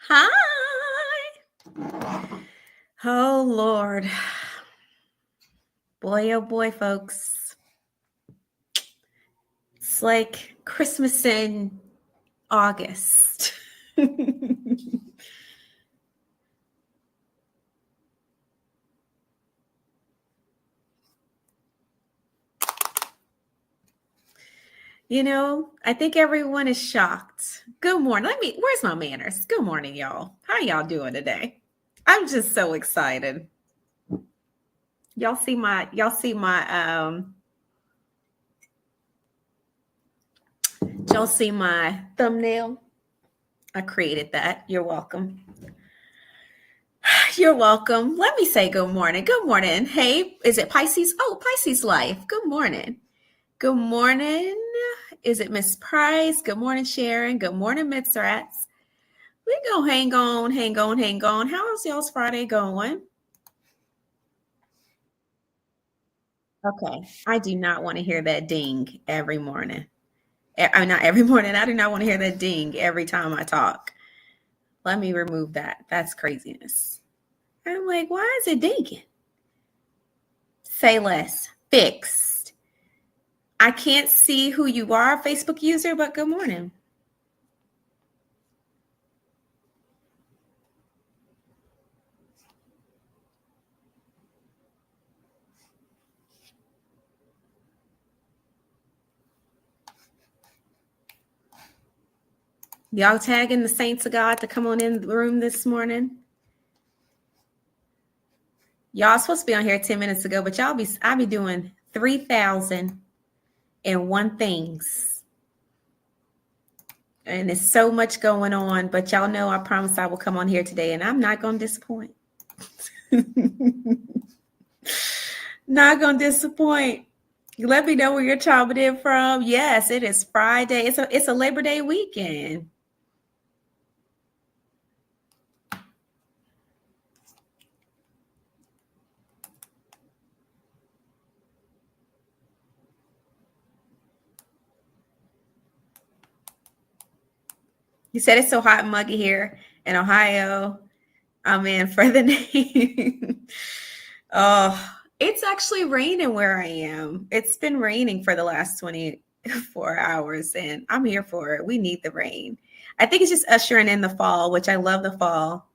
Hi. Oh, Lord. Boy, oh boy, folks. It's like Christmas in August. I think everyone is shocked. Good morning. Where's my manners? Good morning, y'all. How y'all doing today? I'm just so excited. Y'all see my thumbnail? I created that. You're welcome. You're welcome. Let me say good morning. Good morning. Hey, is it Pisces? Oh, Pisces Life. Good morning. Good morning. Is it Miss Price? Good morning, Sharon. Good morning, Miss Rats. We go hang on, hang on, hang on. How's y'all's Friday going? Okay. I do not want to hear that ding every morning. I'm not every morning. I do not want to hear that ding every time I talk. Let me remove that. That's craziness. I'm like, why is it dinging? Say less. Fixed. I can't see who you are, Facebook user, but good morning. Y'all tagging the saints of God to come on in the room this morning? Y'all supposed to be on here 10 minutes ago, but I'll be doing 3,001 things. And there's so much going on, but y'all know I promise I will come on here today and I'm not going to disappoint. Not going to disappoint. Let me know where you're chiming in from. Yes, it is Friday. It's a Labor Day weekend. You said it's so hot and muggy here in Ohio. I'm in for the name. Oh, it's actually raining where I am. It's been raining for the last 24 hours, and I'm here for it. We need the rain. I think it's just ushering in the fall, which I love the fall.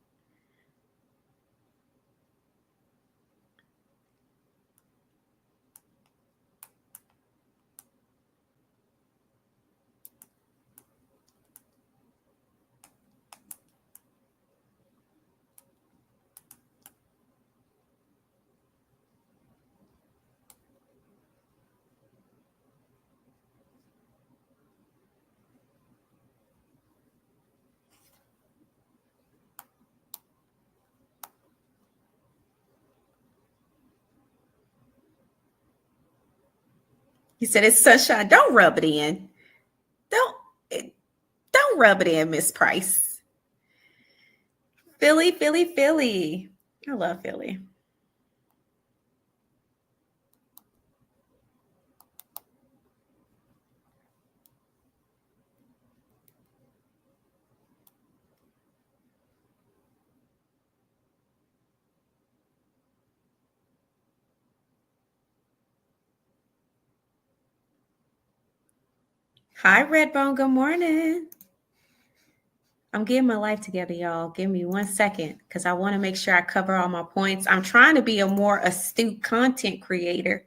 He said it's sunshine. Don't rub it in. Don't don't rub it in, Miss Price. Philly, Philly, Philly. I love Philly. Hi, Redbone. Good morning. I'm getting my life together, y'all. Give me 1 second because I want to make sure I cover all my points. I'm trying to be a more astute content creator.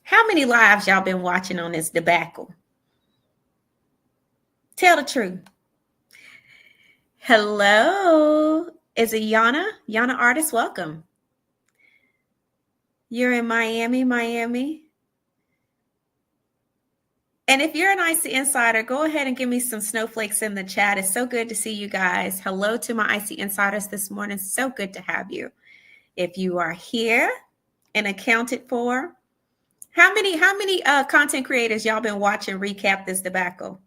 How many lives y'all been watching on this debacle? Tell the truth. Hello. Is it Yana? Yana Artist, welcome. You're in Miami, Miami. And if you're an Icy Insider, go ahead and give me some snowflakes in the chat. It's so good to see you guys. Hello to my Icy Insiders this morning. So good to have you. If you are here and accounted for, how many content creators y'all been watching recap this debacle?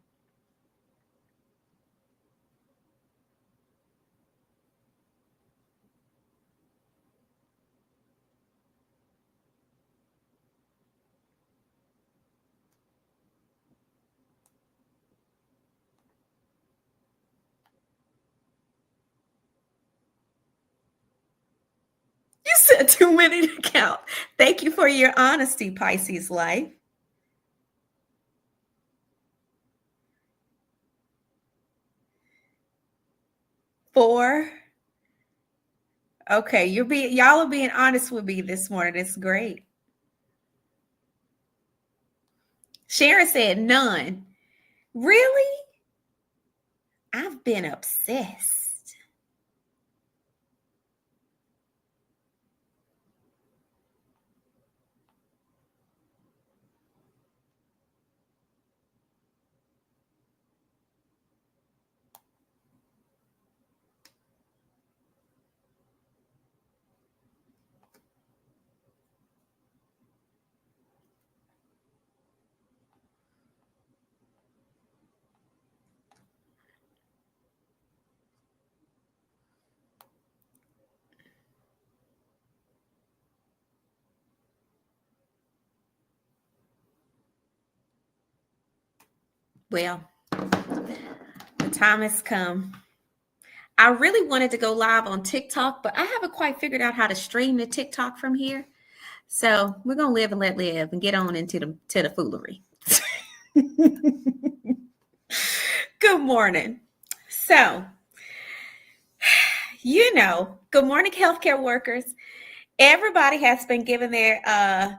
said too many to count. Thank you for your honesty, Pisces life. 4. Okay, y'all are being honest with me this morning. It's great. Sharon said none. Really? I've been obsessed. Well, the time has come. I really wanted to go live on TikTok, but I haven't quite figured out how to stream the TikTok from here. So we're gonna live and let live and get on into the foolery. Good morning. So, good morning, healthcare workers. Everybody has been given their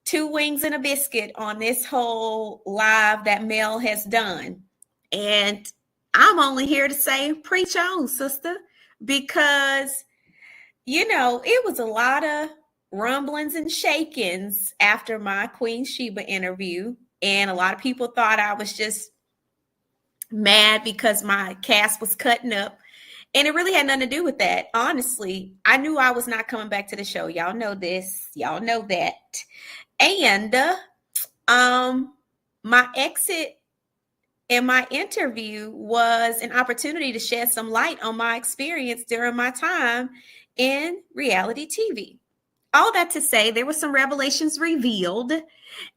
2 wings and a biscuit on this whole live that Mel has done. And I'm only here to say, preach on, sister, because, it was a lot of rumblings and shakings after my Queen Sheba interview. And a lot of people thought I was just mad because my cast was cutting up. And it really had nothing to do with that. Honestly, I knew I was not coming back to the show. Y'all know this. Y'all know that. And my exit in my interview was an opportunity to shed some light on my experience during my time in reality TV. All that to say, there were some revelations revealed.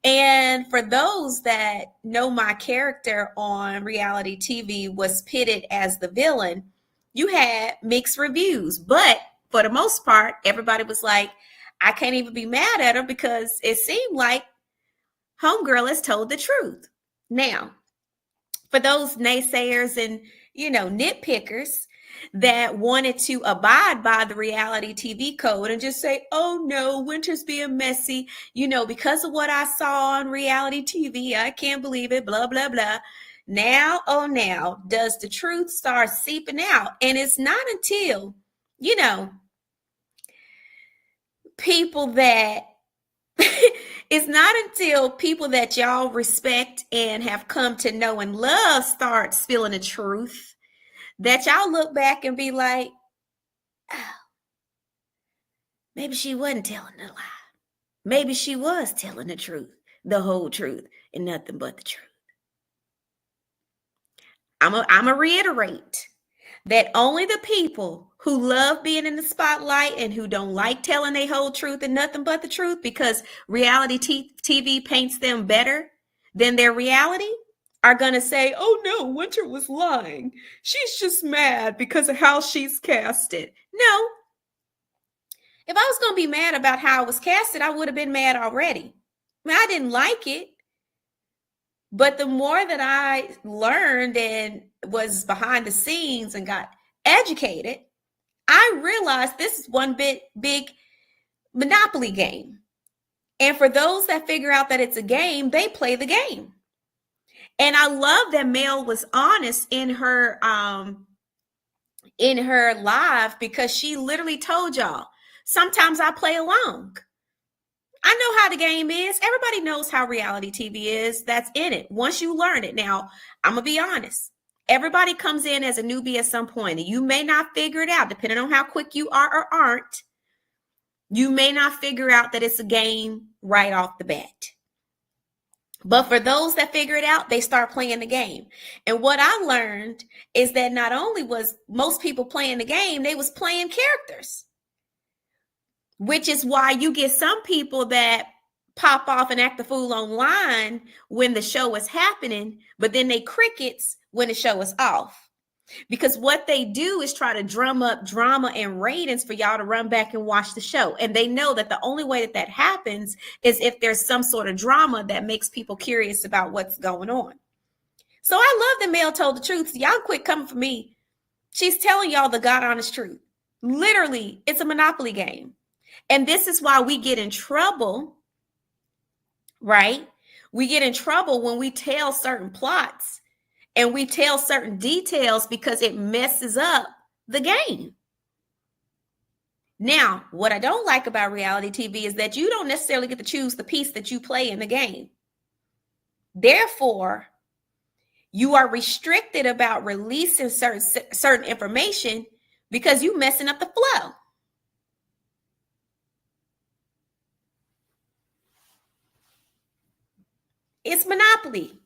And for those that know my character on reality TV was pitted as the villain, you had mixed reviews. But for the most part, everybody was like, I can't even be mad at her because it seemed like homegirl has told the truth. Now, for those naysayers and, nitpickers that wanted to abide by the reality TV code and just say, oh no, Winter's being messy, because of what I saw on reality TV, I can't believe it, blah, blah, blah. Now, oh now, does the truth start seeping out? And it's not until, people that it's not until people that y'all respect and have come to know and love start spilling the truth that y'all look back and be like, oh, maybe she wasn't telling a lie. Maybe she was telling the truth, the whole truth, and nothing but the truth. I'm a reiterate that only the people who love being in the spotlight and who don't like telling their whole truth and nothing but the truth because reality TV paints them better than their reality are going to say, oh no, Winter was lying. She's just mad because of how she's casted. No. If I was going to be mad about how I was casted, I would have been mad already. I didn't like it. But the more that I learned and was behind the scenes and got educated, I realized this is one big Monopoly game. And for those that figure out that it's a game, they play the game. And I love that Mel was honest in her live because she literally told y'all, sometimes I play along. I know how the game is. Everybody knows how reality TV is. That's in it. Once you learn it. Now, I'm going to be honest. Everybody comes in as a newbie at some point, and you may not figure it out, depending on how quick you are or aren't. You may not figure out that it's a game right off the bat. But for those that figure it out, they start playing the game. And what I learned is that not only was most people playing the game, they was playing characters. Which is why you get some people that pop off and act the fool online when the show is happening, but then they crickets when the show is off. Because what they do is try to drum up drama and ratings for y'all to run back and watch the show. And they know that the only way that happens is if there's some sort of drama that makes people curious about what's going on. So I love that Mel told the truth. So y'all quit coming for me. She's telling y'all the God honest truth. Literally, it's a Monopoly game. And this is why we get in trouble, right? We get in trouble when we tell certain plots and we tell certain details because it messes up the game. Now, what I don't like about reality TV is that you don't necessarily get to choose the piece that you play in the game. Therefore, you are restricted about releasing certain information because you messing up the flow. It's Monopoly.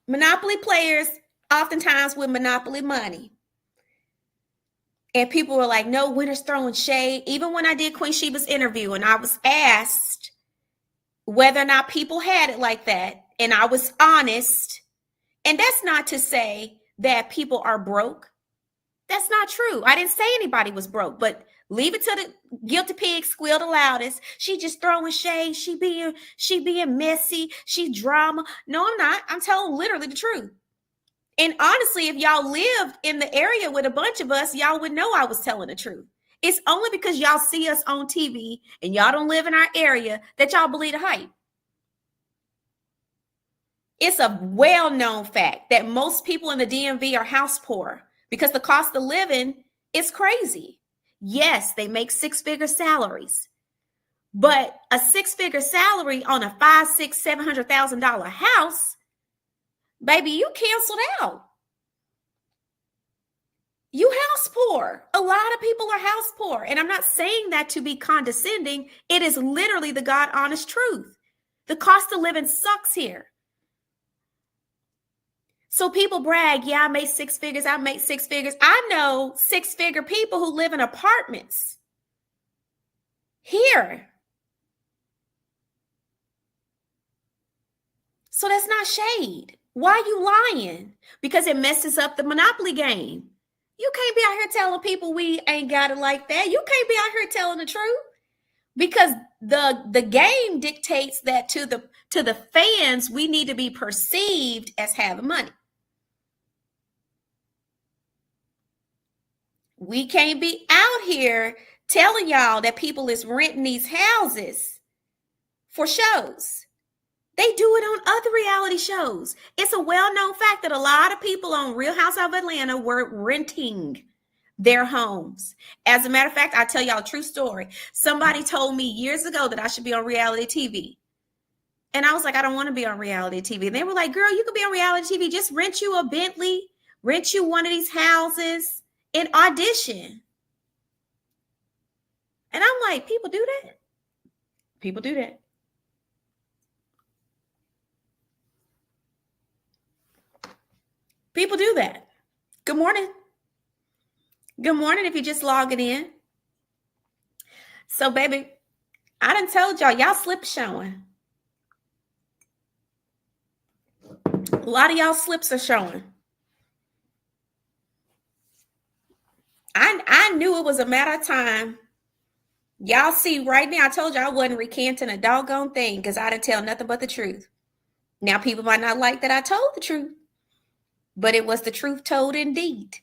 Monopoly players oftentimes with Monopoly money. And people were like, no, winner's throwing shade. Even when I did Queen Sheba's interview and I was asked whether or not people had it like that, and I was honest. And that's not to say that people are broke. That's not true. I didn't say anybody was broke, but leave it to the guilty pig squeal the loudest. She just throwing shade. She being messy. She drama. No, I'm not. I'm telling literally the truth. And honestly, if y'all lived in the area with a bunch of us, y'all would know I was telling the truth. It's only because y'all see us on TV and y'all don't live in our area that y'all believe the hype. It's a well-known fact that most people in the DMV are house poor because the cost of living is crazy. Yes, they make six-figure salaries, but a six-figure salary on a $500,000, $600,000, $700,000 house, baby, you canceled out. You house poor. A lot of people are house poor. And I'm not saying that to be condescending. It is literally the God honest truth. The cost of living sucks here. So people brag, yeah, I make six figures. I make six figures. I know six-figure people who live in apartments here. So that's not shade. Why are you lying? Because it messes up the Monopoly game. You can't be out here telling people we ain't got it like that. You can't be out here telling the truth because the game dictates that to the fans, we need to be perceived as having money. We can't be out here telling y'all that people is renting these houses for shows. They do it on other reality shows. It's a well-known fact that a lot of people on Real Housewives of Atlanta were renting their homes. As a matter of fact, I'll tell y'all a true story. Somebody told me years ago that I should be on reality TV. And I was like, I don't want to be on reality TV. And they were like, girl, you could be on reality TV. Just rent you a Bentley, rent you one of these houses and audition. And I'm like, people do that? People do that. People do that. Good morning. Good morning if you're just logging in. So, baby, I done told y'all slips showing. A lot of y'all slips are showing. I knew it was a matter of time. Y'all see right now, I told you I wasn't recanting a doggone thing because I didn't tell nothing but the truth. Now, people might not like that I told the truth, but it was the truth told indeed.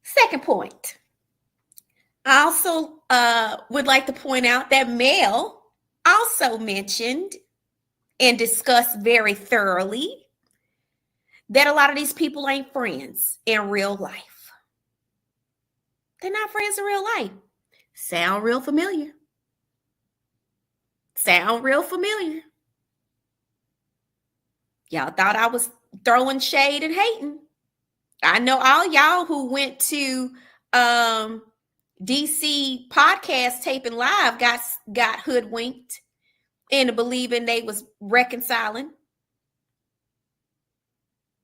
Second point. I also would like to point out that Mel also mentioned and discussed very thoroughly that a lot of these people ain't friends in real life. They're not friends in real life. Sound real familiar? Sound real familiar? Y'all thought I was throwing shade and hating. I know all y'all who went to DC podcast taping live got hoodwinked into believing they was reconciling.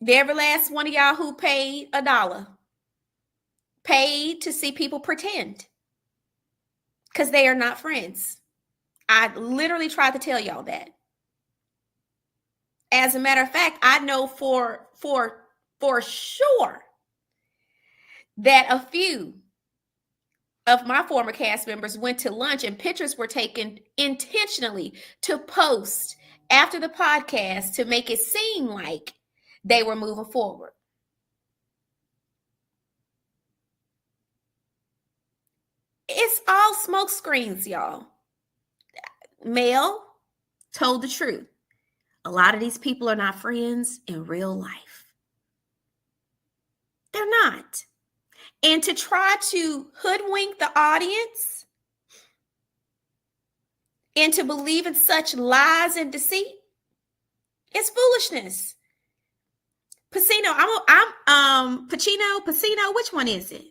The every last one of y'all who paid $1 paid to see people pretend because they are not friends. I literally tried to tell y'all that. As a matter of fact, I know for for sure that a few of my former cast members went to lunch and pictures were taken intentionally to post after the podcast to make it seem like they were moving forward. It's all smoke screens, y'all. Mel told the truth. A lot of these people are not friends in real life. They're not. And to try to hoodwink the audience and to believe in such lies and deceit is foolishness. Pacino, Pacino, which one is it?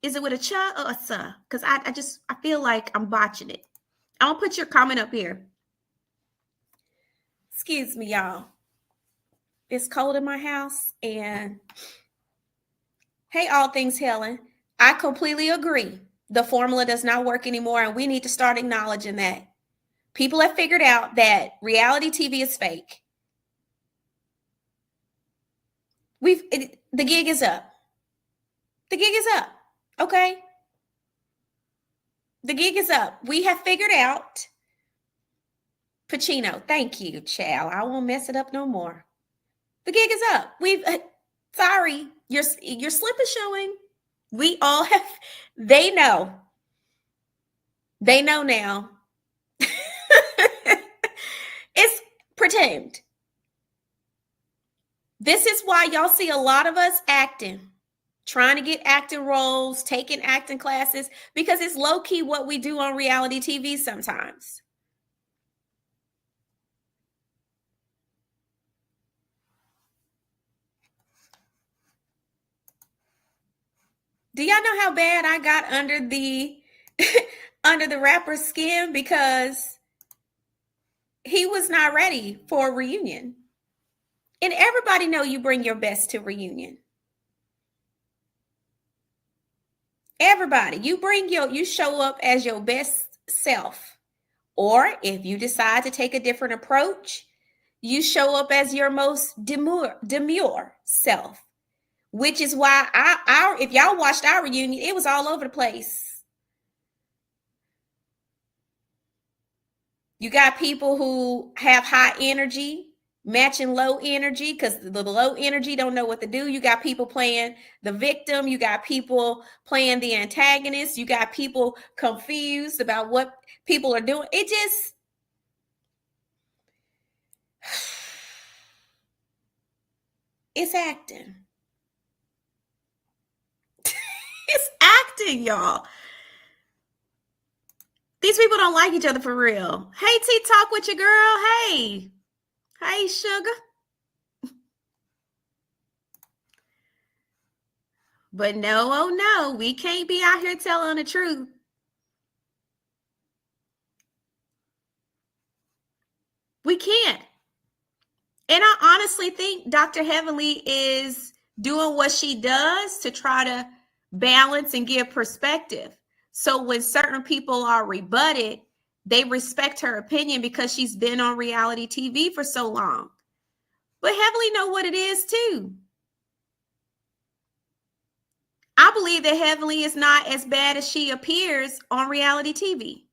Is it with a ch or a sa? Because I feel like I'm botching it. I'm gonna put your comment up here. Excuse me, y'all. It's cold in my house, and hey, all things Helen, I completely agree. The formula does not work anymore, and we need to start acknowledging that. People have figured out that reality TV is fake. The gig is up. The gig is up. Okay? The gig is up. We have figured out. Pacino, thank you, Chow. I won't mess it up no more. The gig is up. Sorry, your slip is showing. We all have, they know. They know now. It's pretend. This is why y'all see a lot of us acting, trying to get acting roles, taking acting classes, because it's low-key what we do on reality TV sometimes. Do y'all know how bad I got under the under the rapper's skin because he was not ready for a reunion? And everybody know you bring your best to reunion. Everybody, you show up as your best self. Or if you decide to take a different approach, you show up as your most demure self. Which is why if y'all watched our reunion, it was all over the place. You got people who have high energy matching low energy because the low energy don't know what to do. You got people playing the victim. You got people playing the antagonist. You got people confused about what people are doing. It just, it's acting. It's acting, y'all. These people don't like each other for real. Hey, T, talk with your girl. Hey. Hey, sugar. But no, oh no, we can't be out here telling the truth. We can't. And I honestly think Dr. Heavenly is doing what she does to try to balance and give perspective. So when certain people are rebutted, they respect her opinion because she's been on reality TV for so long. But Heavenly know what it is too. I believe that Heavenly is not as bad as she appears on reality TV.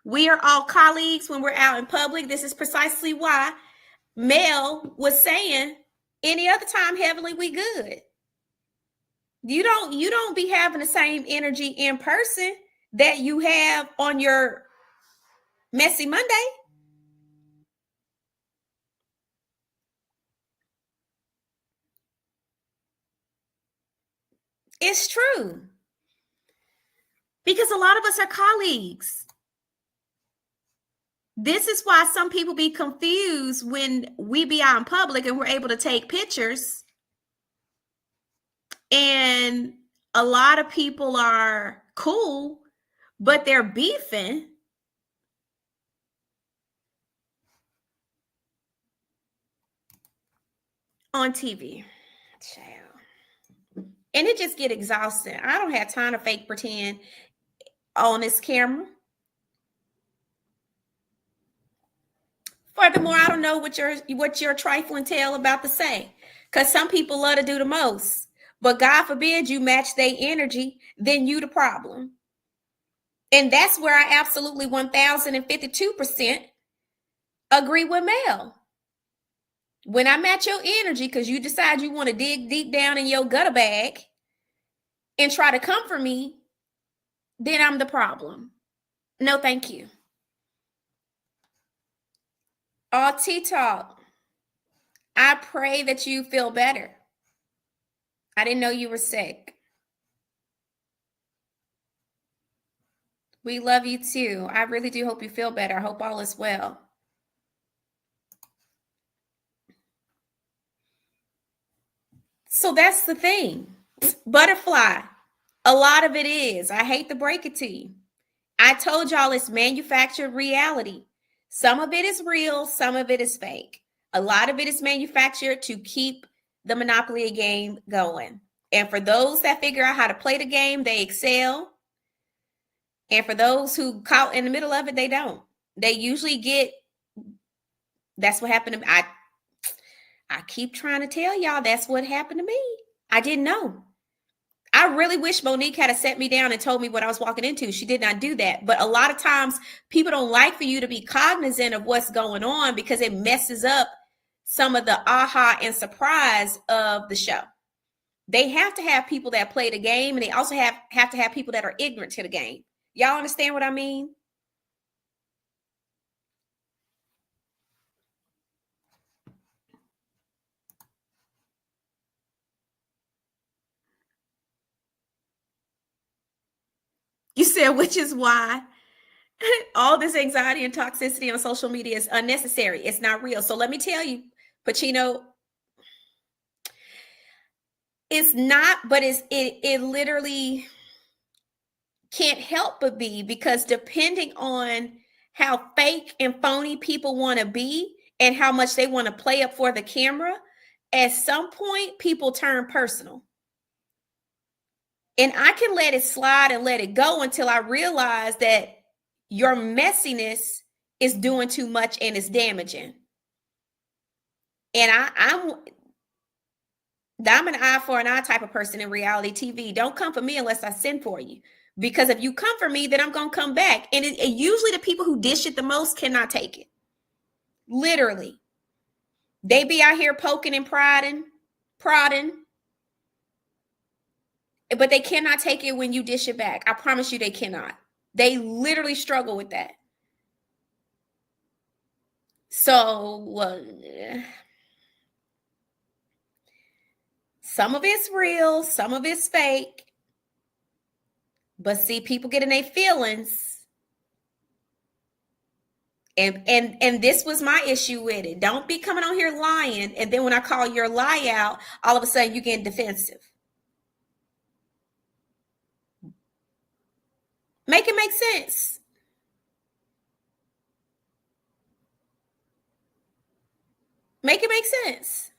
We are all colleagues when we're out in public. This is precisely why Mel was saying any other time, Heavenly, we good. You don't be having the same energy in person that you have on your messy Monday. It's true. Because a lot of us are colleagues. This is why some people be confused when we be out in public and we're able to take pictures. And a lot of people are cool, but they're beefing. On TV. Child. And it just get exhausting. I don't have time to fake pretend on this camera. Furthermore, I don't know what your trifling tale about to say. Because some people love to do the most. But God forbid you match their energy, then you the problem. And that's where I absolutely 1052% agree with Mel. When I match your energy, because you decide you want to dig deep down in your gutter bag and try to comfort me, then I'm the problem. No, thank you. Talk. I pray that you feel better. I didn't know you were sick. We love you too. I really do hope you feel better. I hope all is well. So that's the thing. Butterfly. A lot of it is. I hate to break it to you. I told y'all it's manufactured reality. Some of it is real, some of it is fake. A lot of it is manufactured to keep the Monopoly game going. And for those that figure out how to play the game, they excel. And for those who caught in the middle of it, they don't. They usually get, that's what happened to me. I keep trying to tell y'all that's what happened to me. I didn't know. I really wish Monique had set me down and told me what I was walking into. She did not do that. But a lot of times people don't like for you to be cognizant of what's going on because it messes up some of the aha and surprise of the show. They have to have people that play the game, and they also have to have people that are ignorant to the game. Y'all understand what I mean? You said, which is why all this anxiety and toxicity on social media is unnecessary. It's not real. So let me tell you, Pacino, it's not, but it literally can't help but be, because depending on how fake and phony people want to be and how much they want to play up for the camera, at some point people turn personal. And I can let it slide and let it go until I realize that your messiness is doing too much and it's damaging. And I'm an eye for an eye type of person in reality TV. Don't come for me unless I send for you. Because if you come for me, then I'm going to come back. And usually the people who dish it the most cannot take it. Literally. They be out here poking and prodding, but they cannot take it when you dish it back. I promise you they cannot. They literally struggle with that. So some of it's real, some of it's fake. But see, people get in their feelings. And this was my issue with it. Don't be coming on here lying. And then when I call your lie out, all of a sudden you get defensive. Make it make sense. Make it make sense.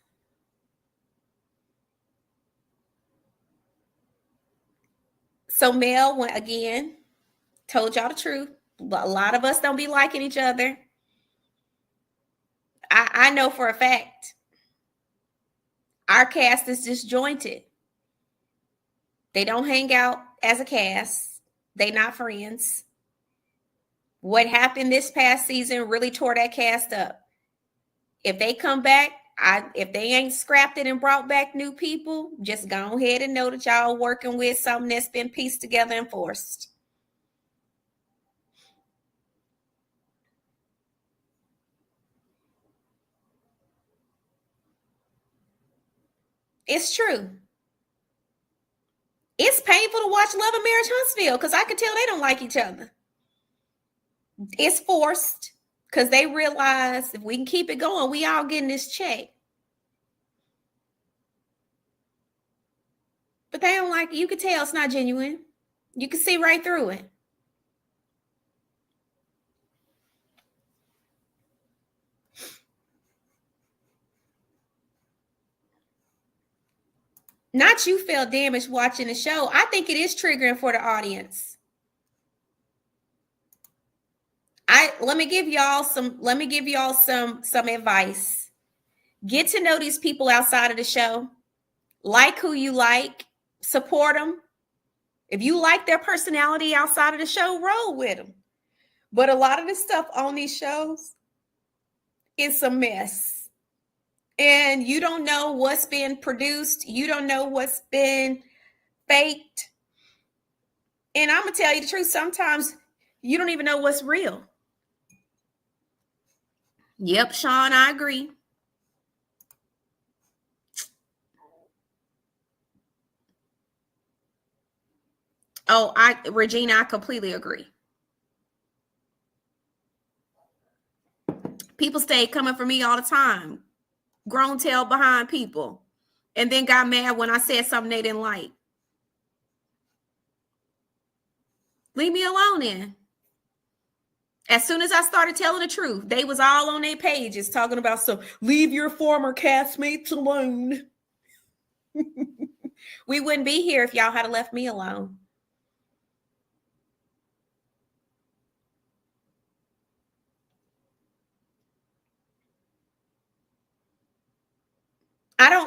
So Mel, again, told y'all the truth. A lot of us don't be liking each other. I know for a fact. Our cast is disjointed. They don't hang out as a cast. They not friends. What happened this past season really tore that cast up. If they come back, if they ain't scrapped it and brought back new people, just go ahead and know that y'all working with something that's been pieced together and forced. It's true. It's painful to watch Love and Marriage Huntsville because I can tell they don't like each other. It's forced because they realize if we can keep it going, we all getting this check. But they don't like it. You can tell it's not genuine. You can see right through it. Not you felt damaged watching the show. I think it is triggering for the audience. Let me give y'all some advice. Get to know these people outside of the show. Like who you like. Support them. If you like their personality outside of the show, roll with them. But a lot of the stuff on these shows is a mess. And you don't know what's been produced. You don't know what's been faked. And I'm going to tell you the truth. Sometimes you don't even know what's real. Yep, Sean, I agree. Regina, I completely agree. People stay coming for me all the time. Grown tail behind people. And then got mad when I said something they didn't like. Leave me alone then. As soon as I started telling the truth, they was all on their pages talking about stuff. Leave your former castmates alone. We wouldn't be here if y'all had left me alone.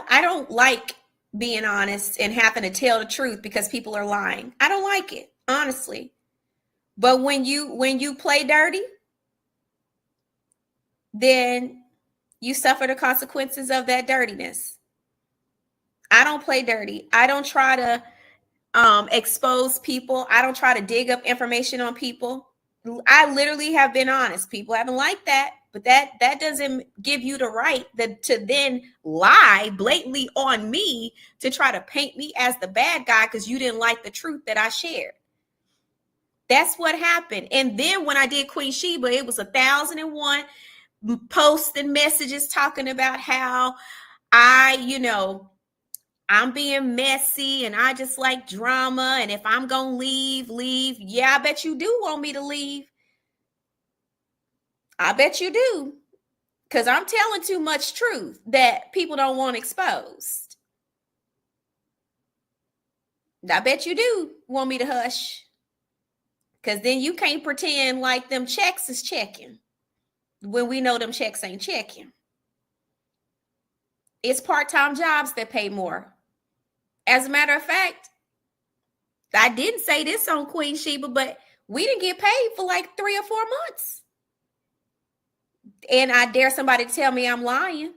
I don't like being honest and having to tell the truth because people are lying. I don't like it, honestly. But when you play dirty, then you suffer the consequences of that dirtiness. I don't play dirty. I don't try to expose people. I don't try to dig up information on people. I literally have been honest. People haven't liked that, but that doesn't give you the right to then lie blatantly on me to try to paint me as the bad guy because you didn't like the truth that I shared. That's what happened. And then when I did Queen Sheba, it was 1,001 posts and messages talking about how I'm being messy and I just like drama. And if I'm going to leave. Yeah, I bet you do want me to leave. I bet you do. Because I'm telling too much truth that people don't want exposed. I bet you do want me to hush. Because then you can't pretend like them checks is checking when we know them checks ain't checking. It's part-time jobs that pay more. As a matter of fact, I didn't say this on Queen Sheba, but we didn't get paid for like 3 or 4 months. And I dare somebody to tell me I'm lying.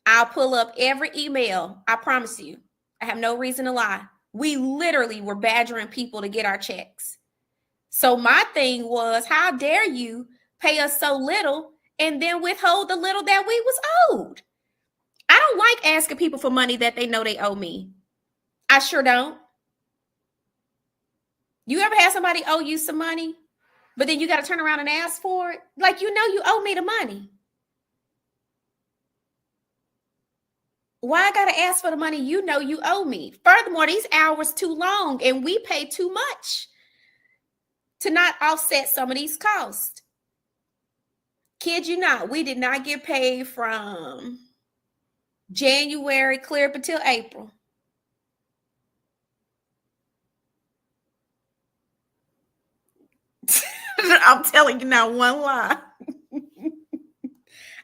I'll pull up every email. I promise you. I have no reason to lie. We literally were badgering people to get our checks. So my thing was, how dare you pay us so little and then withhold the little that we was owed? I don't like asking people for money that they know they owe me. I sure don't. You ever had somebody owe you some money, but then you got to turn around and ask for it? Like, you owe me the money. Why I got to ask for the money you owe me? Furthermore, these hours too long and we pay too much to not offset some of these costs. Kid you not, we did not get paid from January clear up until April. I'm telling you not one lie.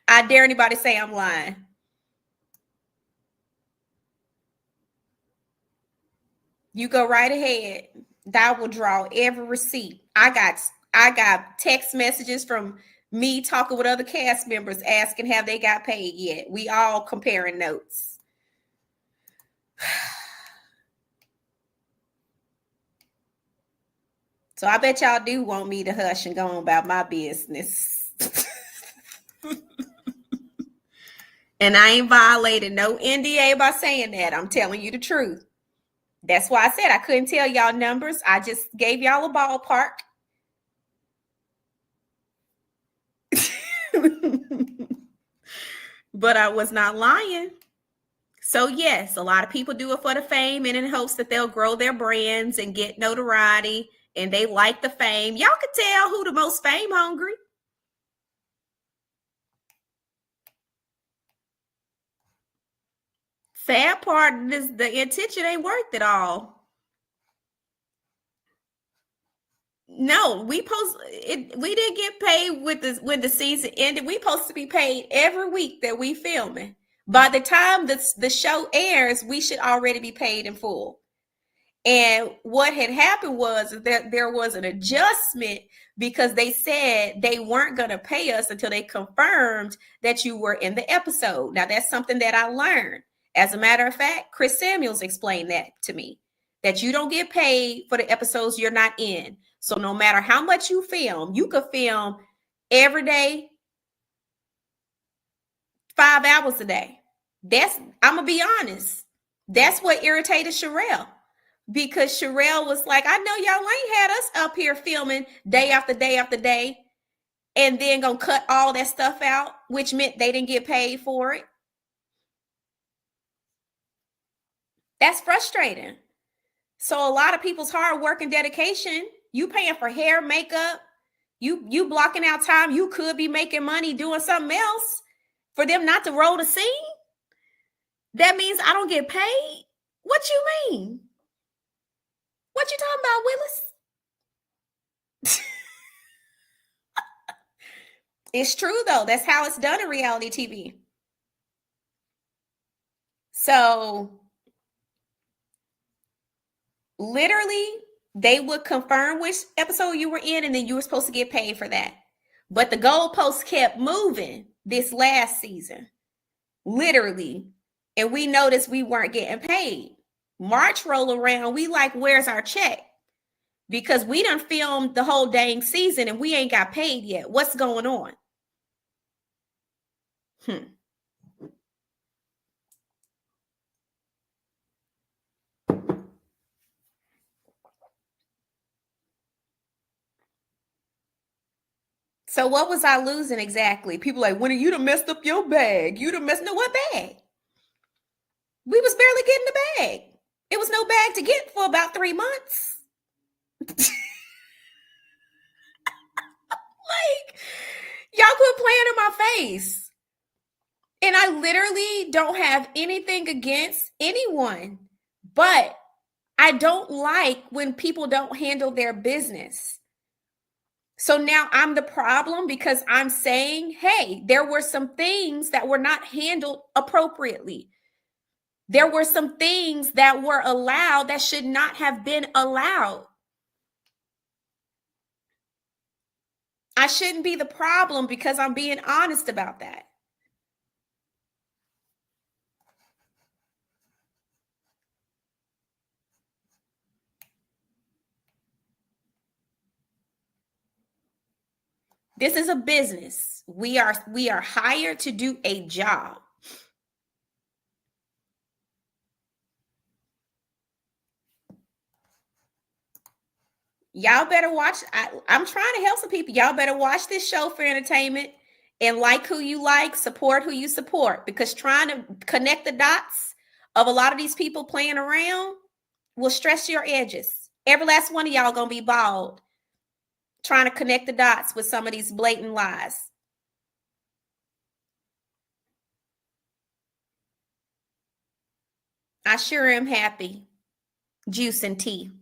I dare anybody say I'm lying. You go right ahead. I will draw every receipt. I got text messages from me talking with other cast members asking have they got paid yet. We all comparing notes. So I bet y'all do want me to hush and go on about my business. And I ain't violated no NDA by saying that. I'm telling you the truth. That's why I said I couldn't tell y'all numbers. I just gave y'all a ballpark. But I was not lying. So yes, a lot of people do it for the fame and in hopes that they'll grow their brands and get notoriety. And they like the fame. Y'all can tell who the most fame hungry. Sad part is the intention ain't worth it all. No, we didn't get paid when the season ended. We supposed to be paid every week that we filming. By the time the show airs, we should already be paid in full. And what had happened was that there was an adjustment because they said they weren't going to pay us until they confirmed that you were in the episode. Now, that's something that I learned. As a matter of fact, Chris Samuels explained that to me, that you don't get paid for the episodes you're not in. So no matter how much you could film every day, 5 hours a day. I'm going to be honest. That's what irritated Sherelle. Because Sherelle was like, I know y'all ain't had us up here filming day after day after day and then gonna cut all that stuff out, which meant they didn't get paid for it. That's frustrating. So a lot of people's hard work and dedication, you paying for hair, makeup, you blocking out time, you could be making money doing something else, for them not to roll the scene. That means I don't get paid? What you mean? What you talking about, Willis? It's true, though. That's how it's done in reality TV. So, literally, they would confirm which episode you were in, and then you were supposed to get paid for that. But the goalposts kept moving this last season. Literally. And we noticed we weren't getting paid. March roll around, we like, where's our check? Because we done filmed the whole dang season and we ain't got paid yet. What's going on? So what was I losing exactly? People like, when you done messed up your bag. You done messed up what bag? We was barely getting the bag. It was no bag to get for about 3 months. Like, y'all quit playing in my face. And I literally don't have anything against anyone, but I don't like when people don't handle their business. So now I'm the problem because I'm saying, hey, there were some things that were not handled appropriately. There were some things that were allowed that should not have been allowed. I shouldn't be the problem because I'm being honest about that. This is a business. We are hired to do a job. Y'all better watch. I'm trying to help some people. Y'all better watch this show for entertainment and like who you like, support who you support, because trying to connect the dots of a lot of these people playing around will stress your edges. Every last one of y'all gonna be bald trying to connect the dots with some of these blatant lies. I sure am happy. Juice and tea.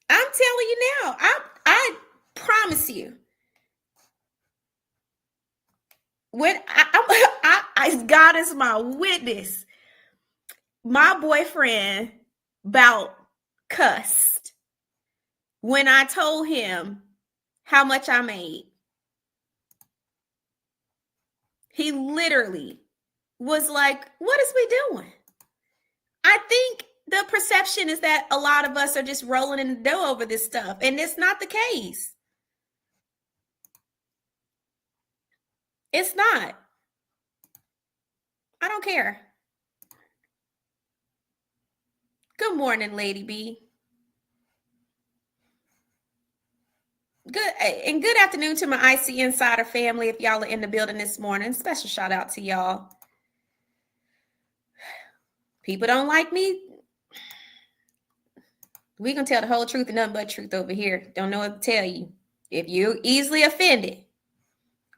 I'm telling you now, I promise you. When I God is my witness, my boyfriend about cussed when I told him how much I made. He literally was like, what is we doing? I think the perception is that a lot of us are just rolling in the dough over this stuff, and it's not the case. It's not. I don't care. Good morning, Lady B. Good and good afternoon to my IC Insider family. If y'all are in the building this morning, special shout out to y'all. People don't like me. We can tell the whole truth and nothing but truth over here. Don't know what to tell you. If you're easily offended,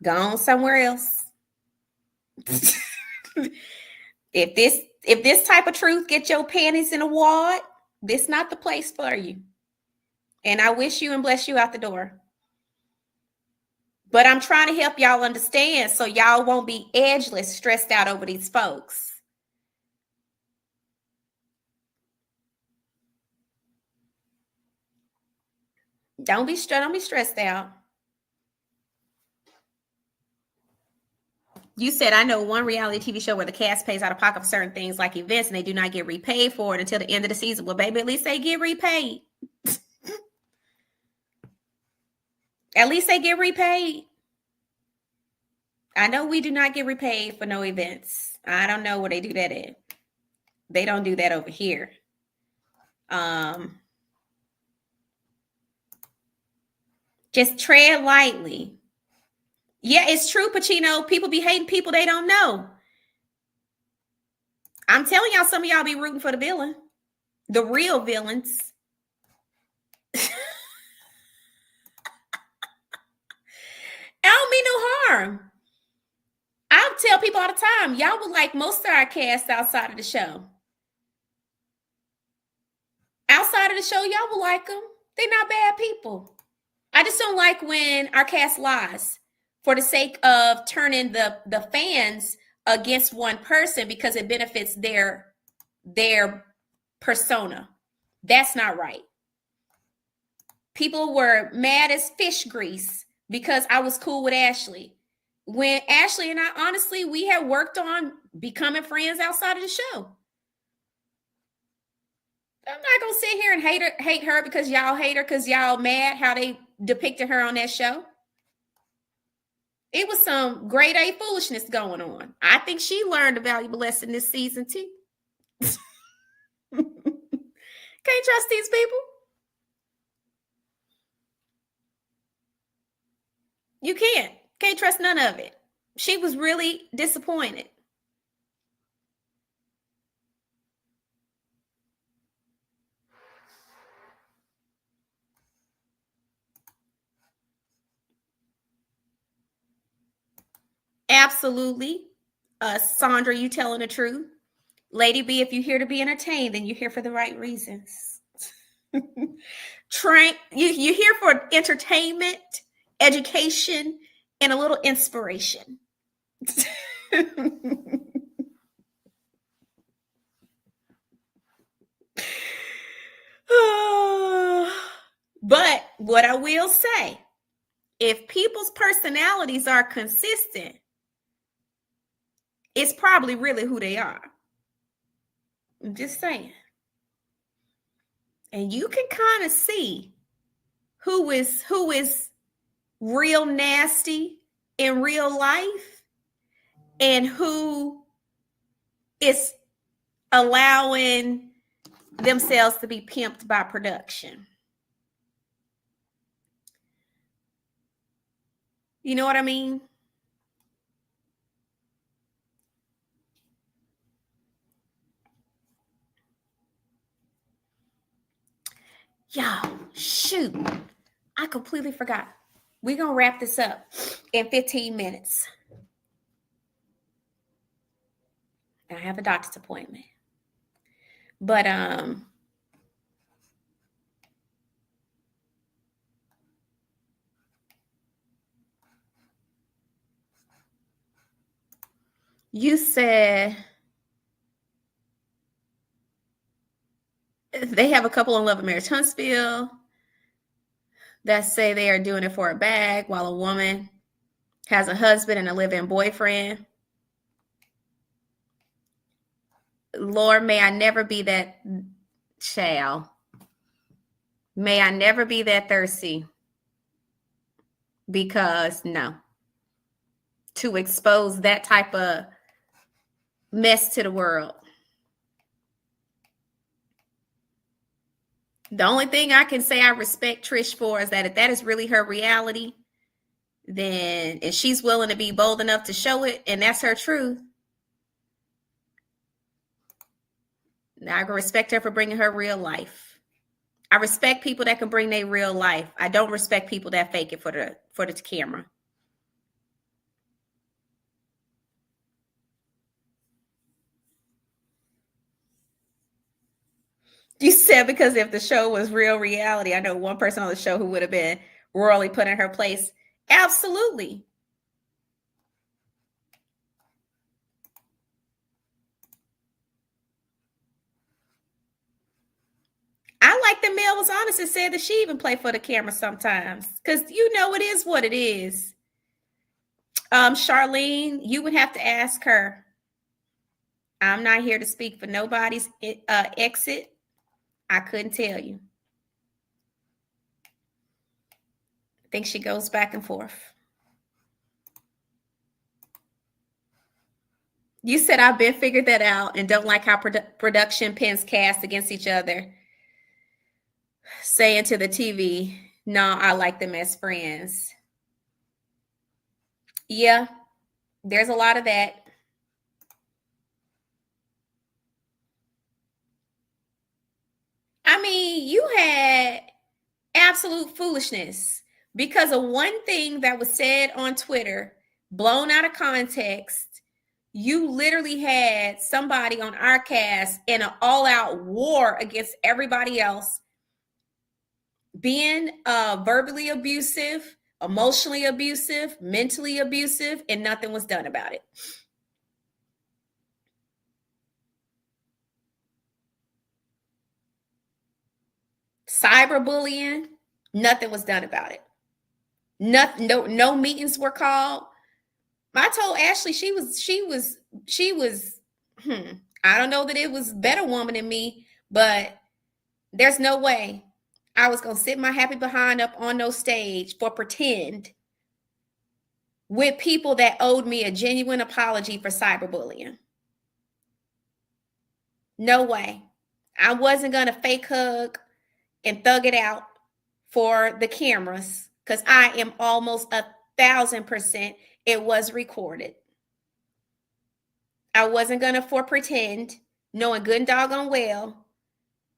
go on somewhere else. If this type of truth get your panties in a wad, this not the place for you. And I wish you and bless you out the door. But I'm trying to help y'all understand so y'all won't be edgeless, stressed out over these folks. Don't be stressed out. You said, I know one reality TV show where the cast pays out of pocket for certain things like events and they do not get repaid for it until the end of the season. Well, baby, at least they get repaid. At least they get repaid. I know we do not get repaid for no events. I don't know where they do that at. They don't do that over here. Just tread lightly. Yeah, it's true, Pacino. People be hating people they don't know. I'm telling y'all, some of y'all be rooting for the villain. The real villains. I don't mean no harm. I tell people all the time, y'all would like most of our cast outside of the show. Outside of the show, y'all will like them. They're not bad people. I just don't like when our cast lies for the sake of turning the fans against one person because it benefits their persona. That's not right. People were mad as fish grease because I was cool with Ashley. When Ashley and I, honestly, we had worked on becoming friends outside of the show. I'm not going to sit here and hate her because y'all hate her because y'all mad how they depicted her on that show. It was some grade A foolishness going on. I think she learned a valuable lesson this season too. Can't trust these people. You can't trust none of it. She was really disappointed. Absolutely. Sandra, you telling the truth. Lady B, if you're here to be entertained, then you're here for the right reasons. You're here for entertainment, education, and a little inspiration. But what I will say, if people's personalities are consistent, it's probably really who they are. I'm just saying. And you can kind of see who is real nasty in real life and who is allowing themselves to be pimped by production. You know what I mean? Y'all, shoot. I completely forgot. We're going to wrap this up in 15 minutes. I have a doctor's appointment. But you said they have a couple in love and marriage Huntsville that say they are doing it for a bag while a woman has a husband and a live-in boyfriend. Lord, may I never be that child. May I never be that thirsty. Because no. To expose that type of mess to the world. The only thing I can say I respect Trish for is that if that is really her reality, then if she's willing to be bold enough to show it and that's her truth, I can respect her for bringing her real life. I respect people that can bring their real life. I don't respect people that fake it for the camera. You said because if the show was real reality, I know one person on the show who would have been royally put in her place Absolutely. I like that Mel was honest and said that she even played for the camera sometimes. Because you know it is what it is. Charlene, you would have to ask her. I'm not here to speak for nobody's exit. I couldn't tell you. I think she goes back and forth. You said I've been figured that out and don't like how production pins cast against each other. Saying to the TV, no, I like them as friends. Yeah, there's a lot of that. I mean, you had absolute foolishness because of one thing that was said on Twitter, blown out of context. You literally had somebody on our cast in an all-out war against everybody else, being verbally abusive, emotionally abusive, mentally abusive, and nothing was done about it. Cyberbullying, nothing was done about it. No meetings were called. I told Ashley she was I don't know that it was better woman than me, but there's no way I was gonna sit my happy behind up on no stage for pretend with people that owed me a genuine apology for cyberbullying. No way. I wasn't gonna fake hug and thug it out for the cameras because I am almost 1,000% it was recorded. I wasn't gonna for pretend, knowing good and doggone well,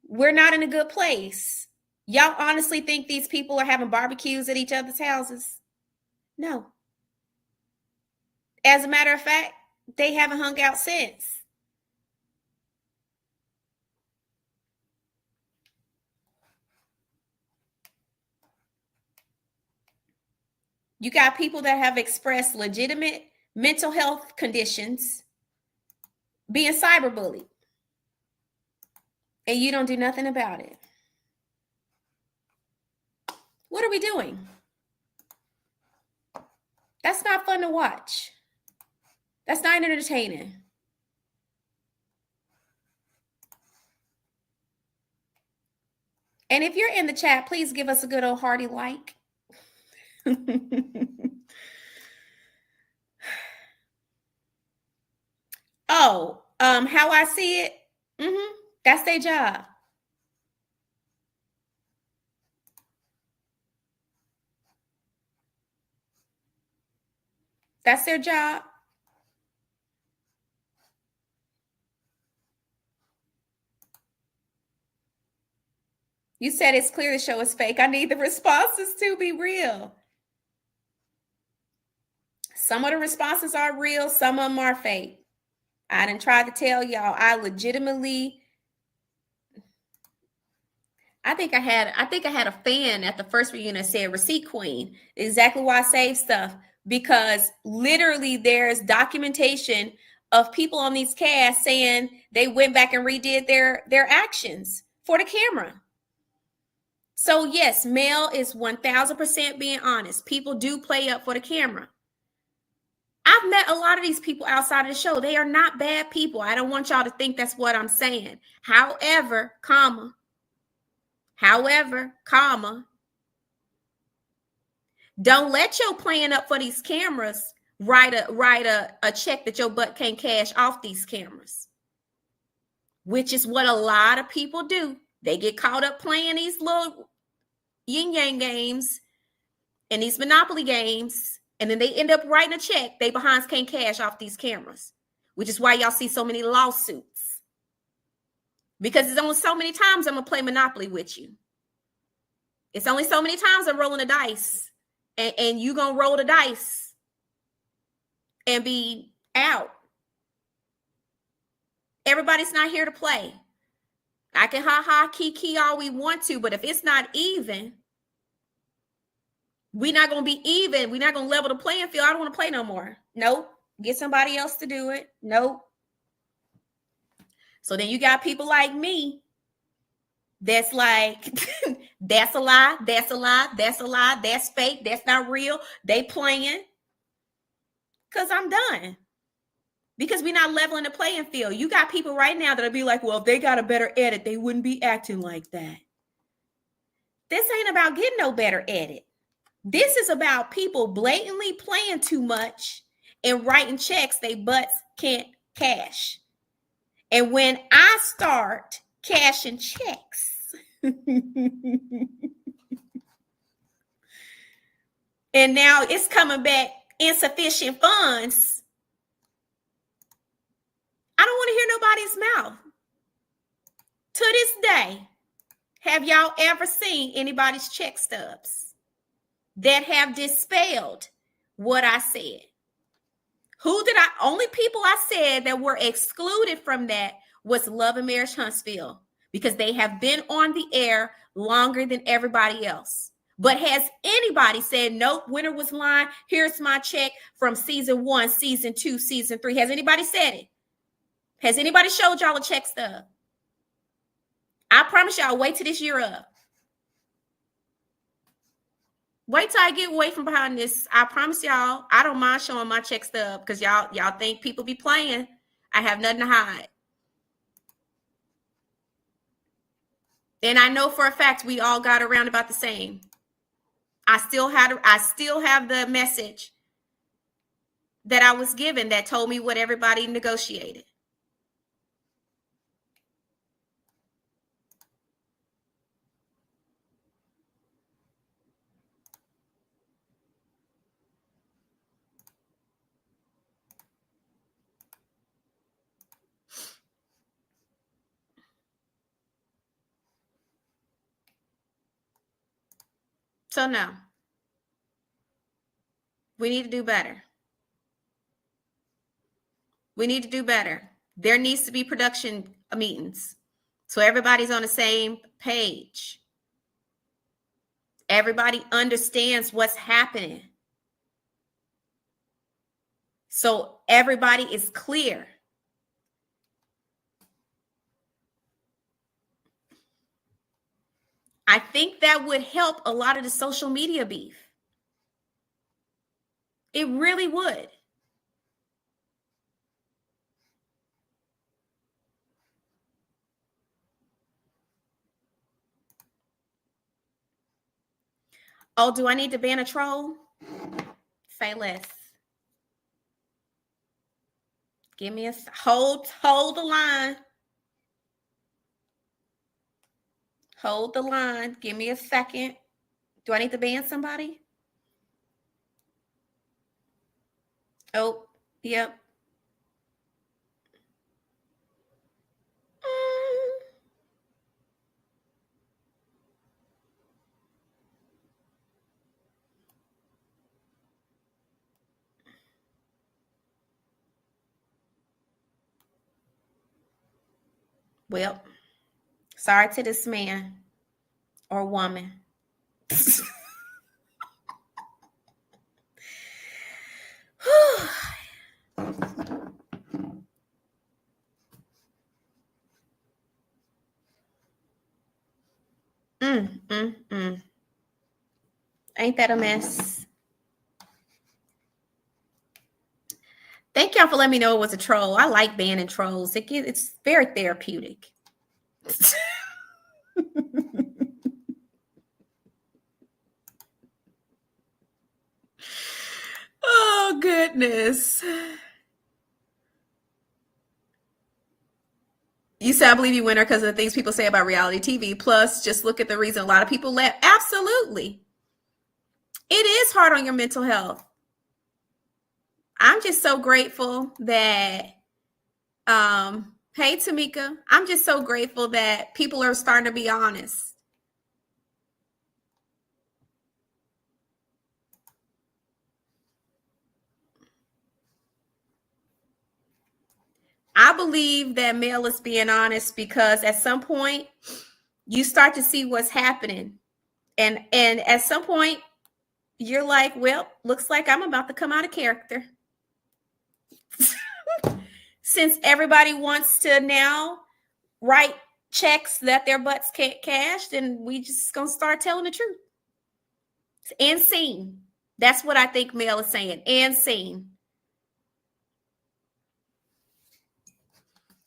we're not in a good place. Y'all honestly think these people are having barbecues at each other's houses? No. As a matter of fact, they haven't hung out since. You got people that have expressed legitimate mental health conditions being cyberbullied, and you don't do nothing about it. What are we doing? That's not fun to watch. That's not entertaining. And if you're in the chat, please give us a good old hearty like. Oh, how I see it, that's their job. That's their job. You said it's clear the show is fake. I need the responses to be real. Some of the responses are real, some of them are fake. I didn't try to tell y'all. I think I had a fan at the first reunion that said receipt queen. Exactly why I save stuff, because literally there's documentation of people on these casts saying they went back and redid their actions for the camera. So yes, Mel is 1,000% being honest. People do play up for the camera. I've met a lot of these people outside of the show. They are not bad people. I don't want y'all to think that's what I'm saying. However, don't let your playing up for these cameras write a check that your butt can't cash off these cameras, which is what a lot of people do. They get caught up playing these little yin yang games and these Monopoly games, and then they end up writing a check they behinds can't cash off these cameras, which is why y'all see so many lawsuits. Because it's only so many times I'm gonna play Monopoly with you. It's only so many times I'm rolling the dice, and you gonna roll the dice and be out. Everybody's not here to play. I can ha kiki all we want to, but if it's not even, We're not going to be even. We're not going to level the playing field. I don't want to play no more. Nope. Get somebody else to do it. Nope. So then you got people like me that's like, that's a lie. That's a lie. That's a lie. That's fake. That's not real. They playing. Because I'm done. Because we're not leveling the playing field. You got people right now that'll be like, well, if they got a better edit, they wouldn't be acting like that. This ain't about getting no better edit. This is about people blatantly playing too much and writing checks they butts can't cash. And when I start cashing checks, and now it's coming back insufficient funds, I don't want to hear nobody's mouth. To this day, have y'all ever seen anybody's check stubs that have dispelled what I said? Only people I said that were excluded from that was Love and Marriage Huntsville, because they have been on the air longer than everybody else. But has anybody said, nope, Winter was lying, here's my check from season 1, season 2, season 3? Has anybody said it? Has anybody showed y'all a check stub? I promise y'all, wait till this year up. Wait till I get away from behind this. I promise y'all, I don't mind showing my check stub, because y'all think people be playing. I have nothing to hide. And I know for a fact we all got around about the same. I still have the message that I was given that told me what everybody negotiated. So no, we need to do better. We need to do better. There needs to be production meetings so everybody's on the same page. Everybody understands what's happening. So everybody is clear. I think that would help a lot of the social media beef. It really would. Oh, do I need to ban a troll? Say less. Give me a hold the line. Hold the line. Give me a second. Do I need to ban somebody? Oh, yep. Well, sorry to this man or woman. Ain't that a mess? Thank y'all for letting me know it was a troll. I like banning trolls. It's very therapeutic. Oh, goodness. You said, I believe you, Winner, because of the things people say about reality TV. Plus, just look at the reason a lot of people left. Absolutely. It is hard on your mental health. I'm just so grateful that, hey, Tamika, I'm just so grateful that people are starting to be honest. I believe that Mel is being honest because at some point you start to see what's happening. And at some point You're like, well, looks like I'm about to come out of character. Since everybody wants to now write checks that their butts can't cash, then we just gonna start telling the truth. And seen. That's what I think Mel is saying. And seen.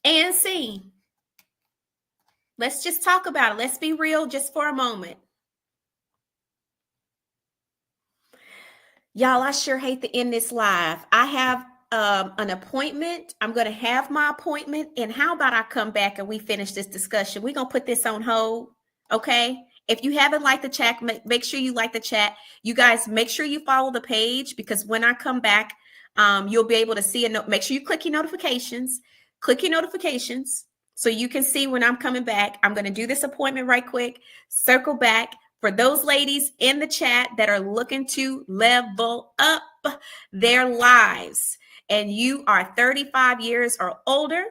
And seen. Let's just talk about it. Let's be real just for a moment. Y'all, I sure hate to end this live. I have an appointment. I'm going to have my appointment. And how about I come back and we finish this discussion? We're going to put this on hold. Okay. If you haven't liked the chat, make sure you like the chat. You guys, make sure you follow the page, because when I come back, you'll be able to see a note. Make sure you click your notifications. Click your notifications so you can see when I'm coming back. I'm going to do this appointment right quick, circle back. For those ladies in the chat that are looking to level up their lives and you are 35 years or older,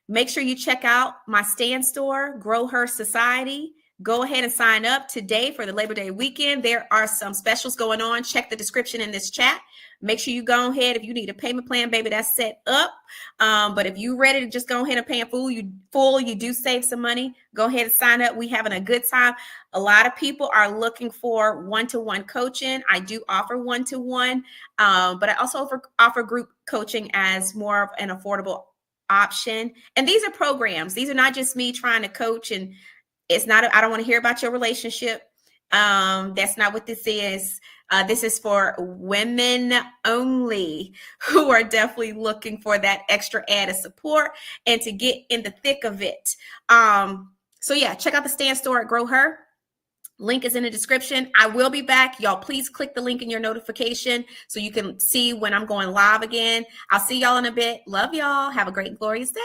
make sure you check out my stand store, Grow Her Society. Go ahead and sign up today for the Labor Day weekend. There are some specials going on. Check the description in this chat. Make sure you go ahead. If you need a payment plan, baby, that's set up. But if you're ready to just go ahead and pay in full, you do save some money. Go ahead and sign up. We're having a good time. A lot of people are looking for one-to-one coaching. I do offer one-to-one, but I also offer group coaching as more of an affordable option. And these are programs. These are not just me trying to coach, and it's not, I don't want to hear about your relationship. That's not what this is. This is for women only who are definitely looking for that extra added support and to get in the thick of it. So yeah, check out the stand store at Grow Her. Link is in the description. I will be back. Y'all, please click the link in your notification so you can see when I'm going live again. I'll see y'all in a bit. Love y'all. Have a great and glorious day.